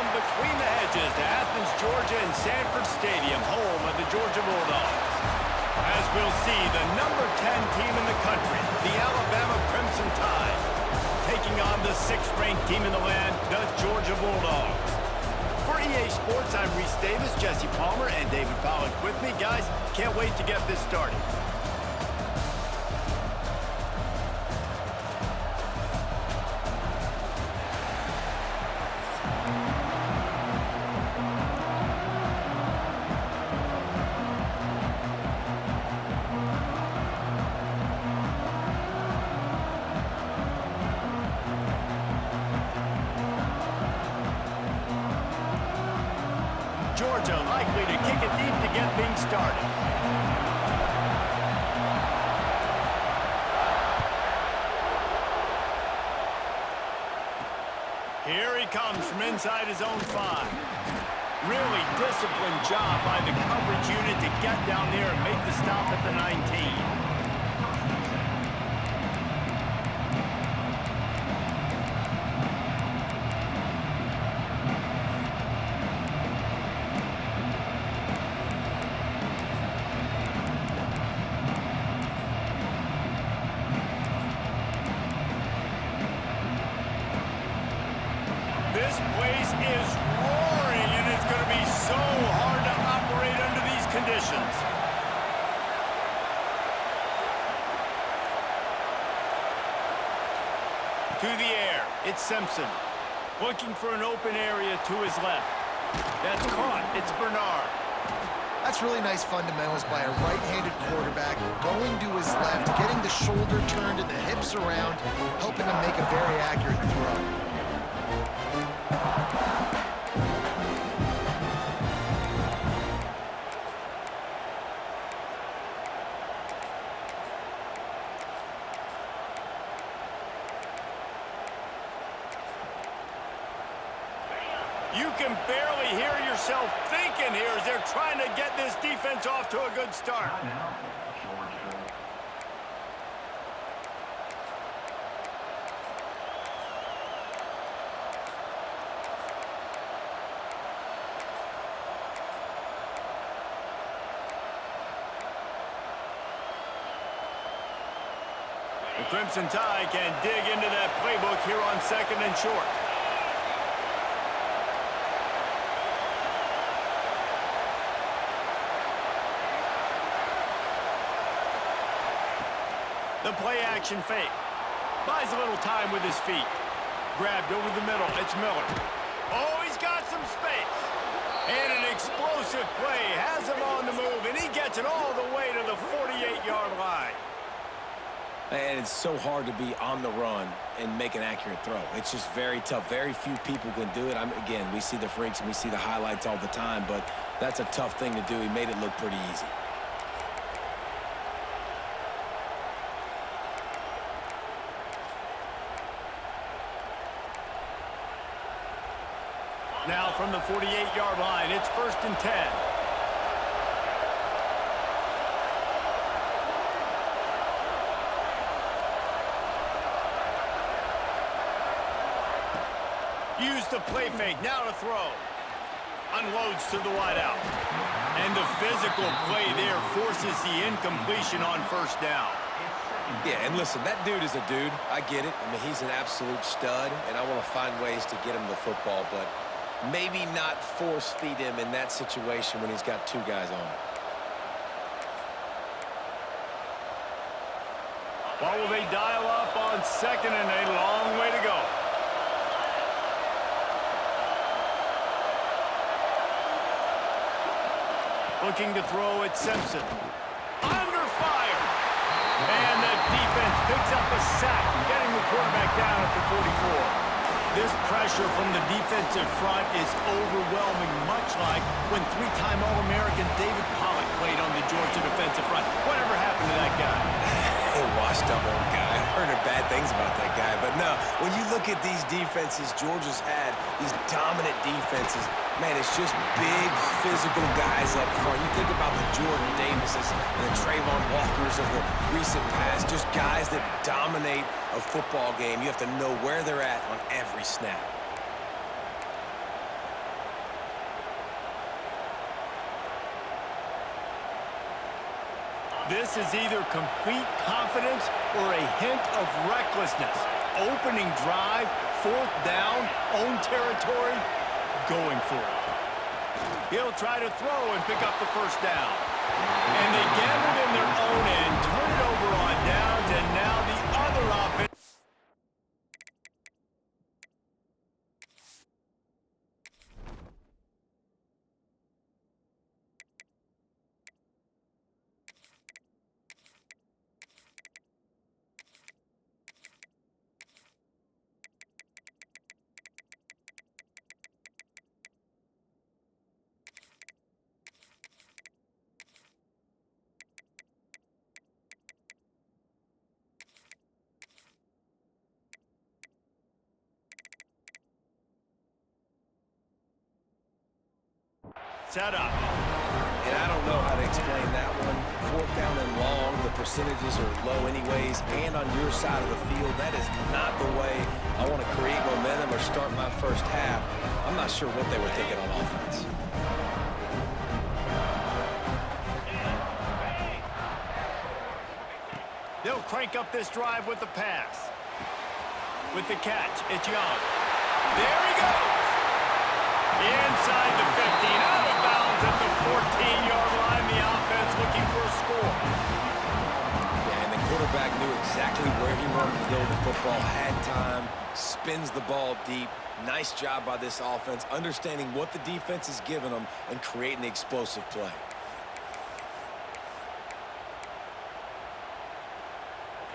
welcome between the hedges to Athens, Georgia and Sanford Stadium, home of the Georgia Bulldogs. As we'll see, the number 10 team in the country, the Alabama Crimson Tide, taking on the 6th-ranked team in the land, the Georgia Bulldogs. For EA Sports, I'm Reese Davis, Jesse Palmer, and David Pollack with me. Guys, can't wait to get this started. Georgia likely to kick it deep to get things started. Here he comes from inside his own 5. Really disciplined job by the coverage unit to get down there and make the stop at the 19. This place is roaring, and it's going to be so hard to operate under these conditions. To the air, it's Simpson. Looking for an open area to his left. That's caught. It's Bernard. That's really nice fundamentals by a right-handed quarterback, going to his left, getting the shoulder turned and the hips around, helping him make a very accurate throw. You can barely hear yourself thinking here as they're trying to get this defense off to a good start. The Crimson Tide can dig into that playbook here on 2nd and short. The play-action fake. Buys a little time with his feet. Grabbed over the middle. It's Miller. Oh, he's got some space. And an explosive play. Has him on the move, and he gets it all the way to the 48-yard line. And it's so hard to be on the run and make an accurate throw. It's just very tough. Very few people can do it. Again, we see the freaks and we see the highlights all the time, but that's a tough thing to do. He made it look pretty easy. Now from the 48-yard line, it's 1st and 10. Use the play fake, now to throw. Unloads to the wideout. And the physical play there forces the incompletion on 1st down. Yeah, and listen, that dude is a dude. I get it. I mean, he's an absolute stud, and I want to find ways to get him the football, but maybe not force feed him in that situation when he's got 2 guys on him. What will they dial up on 2nd and a long way to go? Looking to throw at Simpson. Under fire! And the defense picks up a sack, getting the quarterback down at the 44. This pressure from the defensive front is overwhelming, much like when 3-time All-American David Pollack played on the Georgia defensive front. Whatever happened to that guy? Washed up old guy. I've heard bad things about that guy. But no, when you look at these defenses Georgia's had, these dominant defenses, man, it's just big, physical guys up front. You think about the Jordan Davises and the Trayvon Walkers of the recent past, just guys that dominate a football game. You have to know where they're at on every snap. This is either complete confidence or a hint of recklessness. Opening drive, fourth down, own territory, going for it. He'll try to throw and pick up the first down. And they gathered in their own end, turn it over on downs, and now the other offense. Set up. And I don't know how to explain that one. Fourth down and long, the percentages are low anyways, and on your side of the field, that is not the way I want to create momentum or start my first half. I'm not sure what they were thinking on offense. They'll crank up this drive with the pass. With the catch, it's Young. There he goes! Inside the 15, out of bounds at the 14-yard line. The offense looking for a score. Yeah, and the quarterback knew exactly where he wanted to go with the football, had time, spins the ball deep. Nice job by this offense, understanding what the defense is giving them and creating the explosive play.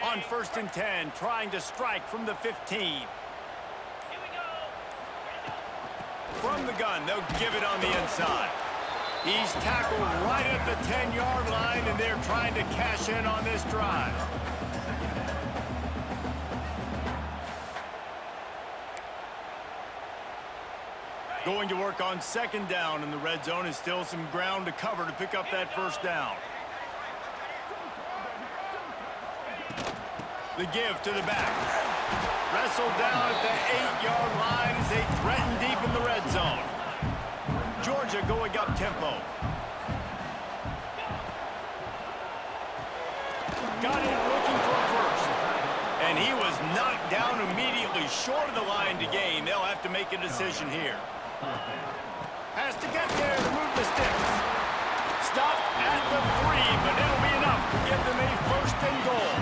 On 1st and 10, trying to strike from the 15. From the gun, they'll give it on the inside. He's tackled right at the 10-yard line, and they're trying to cash in on this drive. Going to work on 2nd down in the red zone, and still some ground to cover to pick up that first down. The give to the back. Wrestled down at the 8-yard line as they threaten deep in the red zone. Georgia going up tempo. Got it looking for a first. And he was knocked down immediately short of the line to gain. They'll have to make a decision here. Has to get there to move the sticks. Stopped at the 3, but it'll be enough to give them a 1st and goal.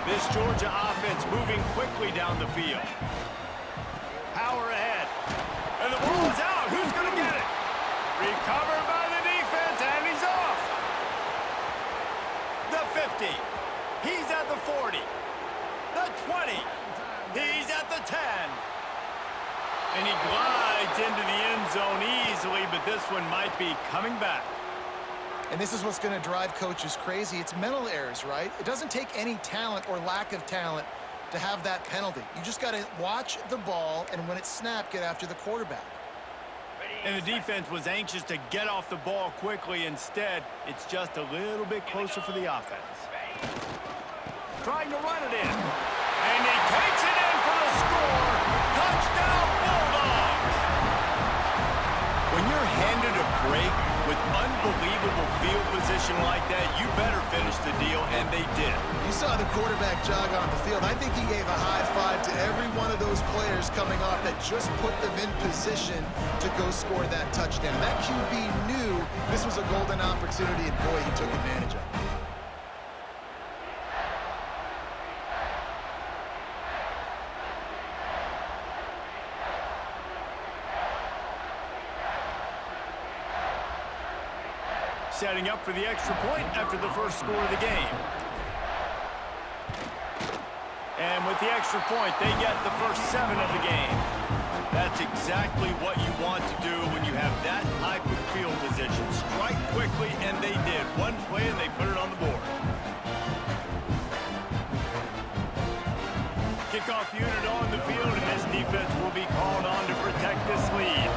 This Georgia offense moving quickly down the field. Power ahead. And the ball is out. Who's going to get it? Recovered by the defense, and he's off. The 50. He's at the 40. The 20. He's at the 10. And he glides into the end zone easily, but this one might be coming back. And this is what's going to drive coaches crazy. It's mental errors, right? It doesn't take any talent or lack of talent to have that penalty. You just got to watch the ball, and when it's snapped, get after the quarterback. And the defense was anxious to get off the ball quickly. Instead, it's just a little bit closer for the offense. Trying to run it in. And he takes it in for the score. Touchdown, Bulldogs! When you're handed a break with unbelievable field position like that, you better finish the deal, and they did. You saw the quarterback jog on the field. I think he gave a high five to every one of those players coming off that just put them in position to go score that touchdown. That QB knew this was a golden opportunity, and boy, he took advantage of it. Setting up for the extra point after the first score of the game. And with the extra point, they get the first 7 of the game. That's exactly what you want to do when you have that type of field position. Strike quickly, and they did. One play, and they put it on the board. Kickoff unit on the field, and this defense will be called on to protect this lead.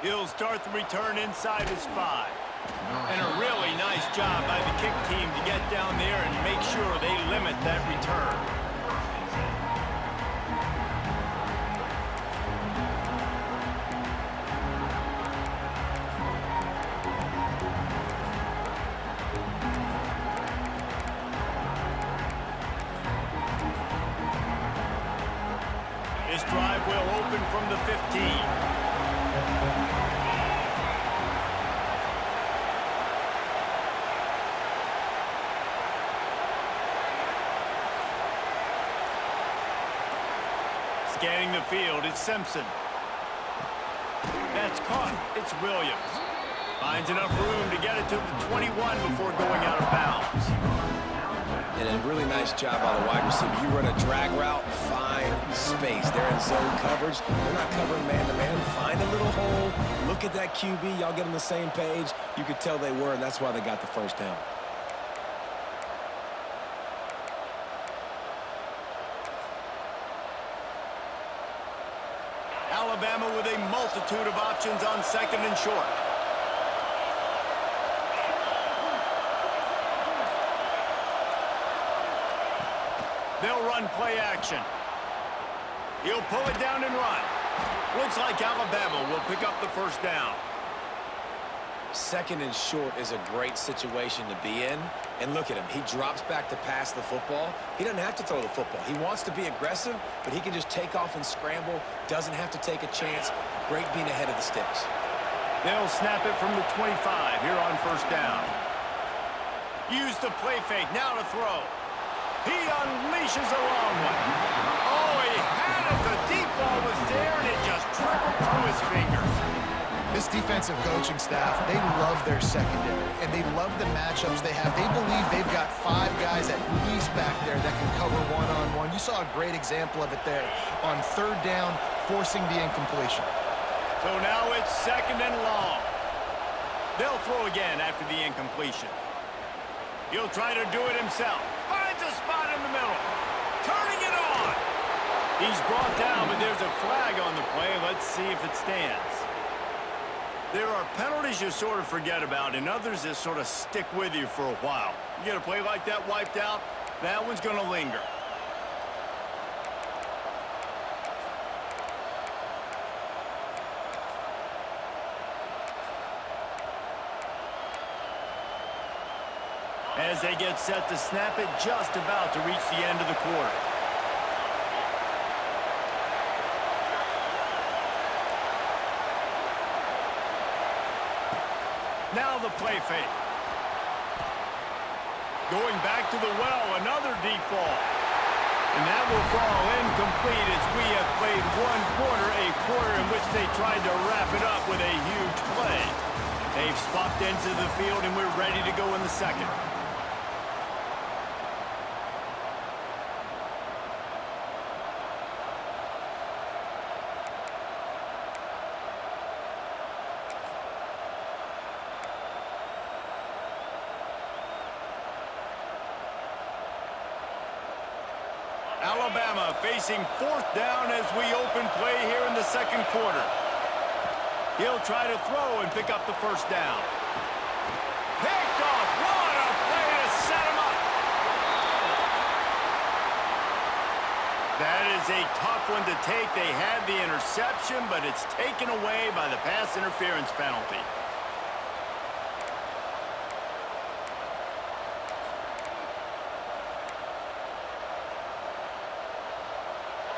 He'll start the return inside his 5. And a really nice job by the kick team to get down there and make sure they limit that return. will open from the 15. Scanning the field, it's Simpson. That's caught. It's Williams. Finds enough room to get it to the 21 before going out of bounds. And a really nice job by the wide receiver. You run a drag route, find space. They're in zone coverage. They're not covering man-to-man. Find a little hole. Look at that QB. Y'all get on the same page. You could tell they were, and that's why they got the first down. Alabama with a multitude of options on second and short. They'll run play action. He'll pull it down and run. Looks like Alabama will pick up the first down. Second and short is a great situation to be in. And look at him. He drops back to pass the football. He doesn't have to throw the football. He wants to be aggressive, but he can just take off and scramble. Doesn't have to take a chance. Great being ahead of the sticks. They'll snap it from the 25 here on first down. Use the play fake. Now to throw. He unleashes a long one. Oh, he had it. The deep ball was there, and it just trickled through his fingers. This defensive coaching staff, they love their secondary, and they love the matchups they have. They believe they've got 5 guys at least back there that can cover one-on-one. You saw a great example of it there on third down, forcing the incompletion. So now it's second and long. They'll throw again after the incompletion. He'll try to do it himself. Finds a spot in the middle. Turning it on. He's brought down, but there's a flag on the play. Let's see if it stands. There are penalties you sort of forget about, and others that sort of stick with you for a while. You get a play like that wiped out, that one's going to linger. As they get set to snap it, just about to reach the end of the quarter. Now the play fake. Going back to the well, another deep ball. And that will fall incomplete as we have played one quarter, a quarter in which they tried to wrap it up with a huge play. They've swapped into the field, and we're ready to go in the second. Alabama facing fourth down as we open play here in the second quarter. He'll try to throw and pick up the first down. Picked off. What a play to set him up. That is a tough one to take. They had the interception, but it's taken away by the pass interference penalty.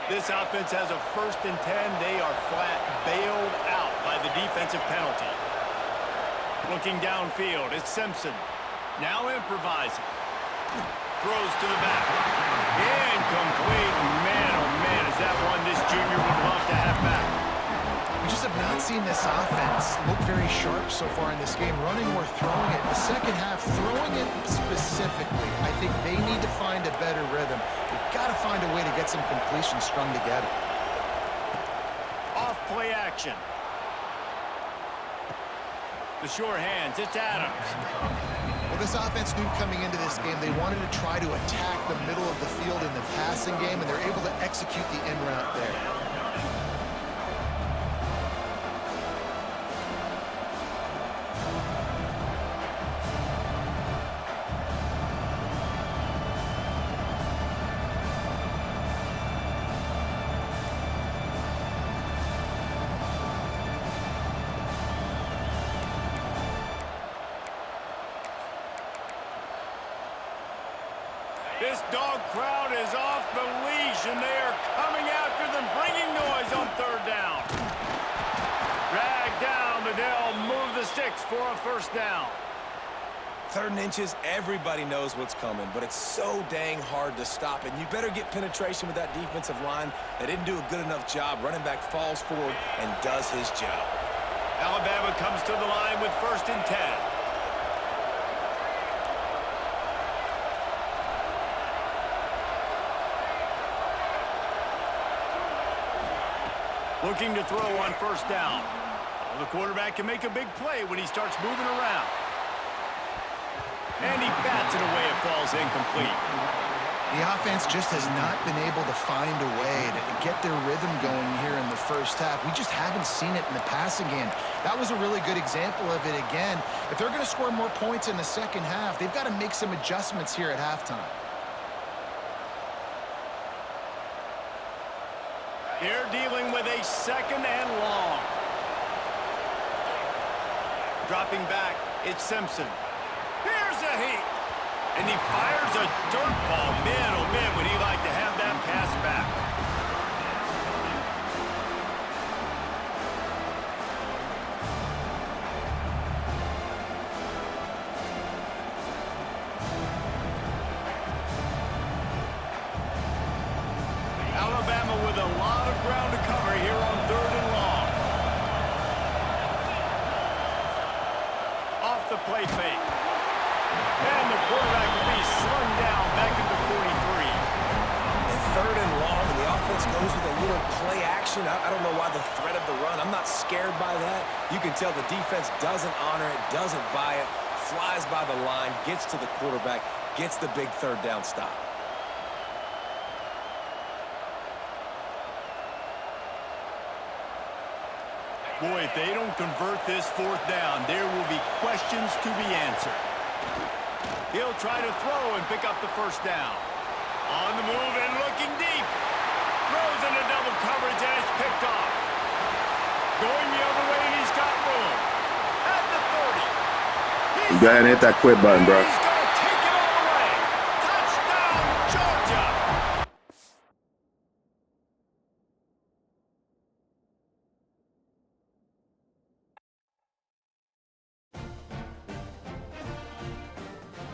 This offense has a 1st and 10. They are flat bailed out by the defensive penalty. Looking downfield, it's Simpson. Now improvising. Throws to the back. Incomplete. Man, oh man, is that one this junior would love to have back. We just have not seen this offense look very sharp so far in this game, running or throwing it. The second half, throwing it specifically, I think they need to find a better rhythm. They've got to find a way to get some completions strung together. Off play action. The sure hands, it's Adams. Well, this offense knew coming into this game they wanted to try to attack the middle of the field in the passing game, and they're able to execute the in route there. This dog crowd is off the leash, and they are coming after them, bringing noise on sticks for a first down. 3rd and inches, everybody knows what's coming, but it's so dang hard to stop. And you better get penetration with that defensive line. They didn't do a good enough job. Running back falls forward and does his job. Alabama comes to the line with 1st and 10. Looking to throw on 1st down. Well, the quarterback can make a big play when he starts moving around. And he bats it away. It falls incomplete. The offense just has not been able to find a way to get their rhythm going here in the first half. We just haven't seen it in the passing game. That was a really good example of it again. If they're going to score more points in the second half, they've got to make some adjustments here at halftime. They're dealing with a 2nd and long. Dropping back, it's Simpson. Here's a heat. And he fires a dirt ball. Man, oh man, would he like to have that pass back. Alabama with a lot of ground to cover here on 3rd and long. Off the play fake. And the quarterback will be slung down back at the 43. And 3rd and long, and the offense goes with a little play action. I don't know why the threat of the run. I'm not scared by that. You can tell the defense doesn't honor it, doesn't buy it, flies by the line, gets to the quarterback, gets the big 3rd down stop. Boy, if they don't convert this 4th down, there will be questions to be answered. He'll try to throw and pick up the 1st down. On the move and looking deep. Throws into double coverage and it's picked off. Going the other way and he's got room. At the 30. You go ahead and hit that quit button, bro.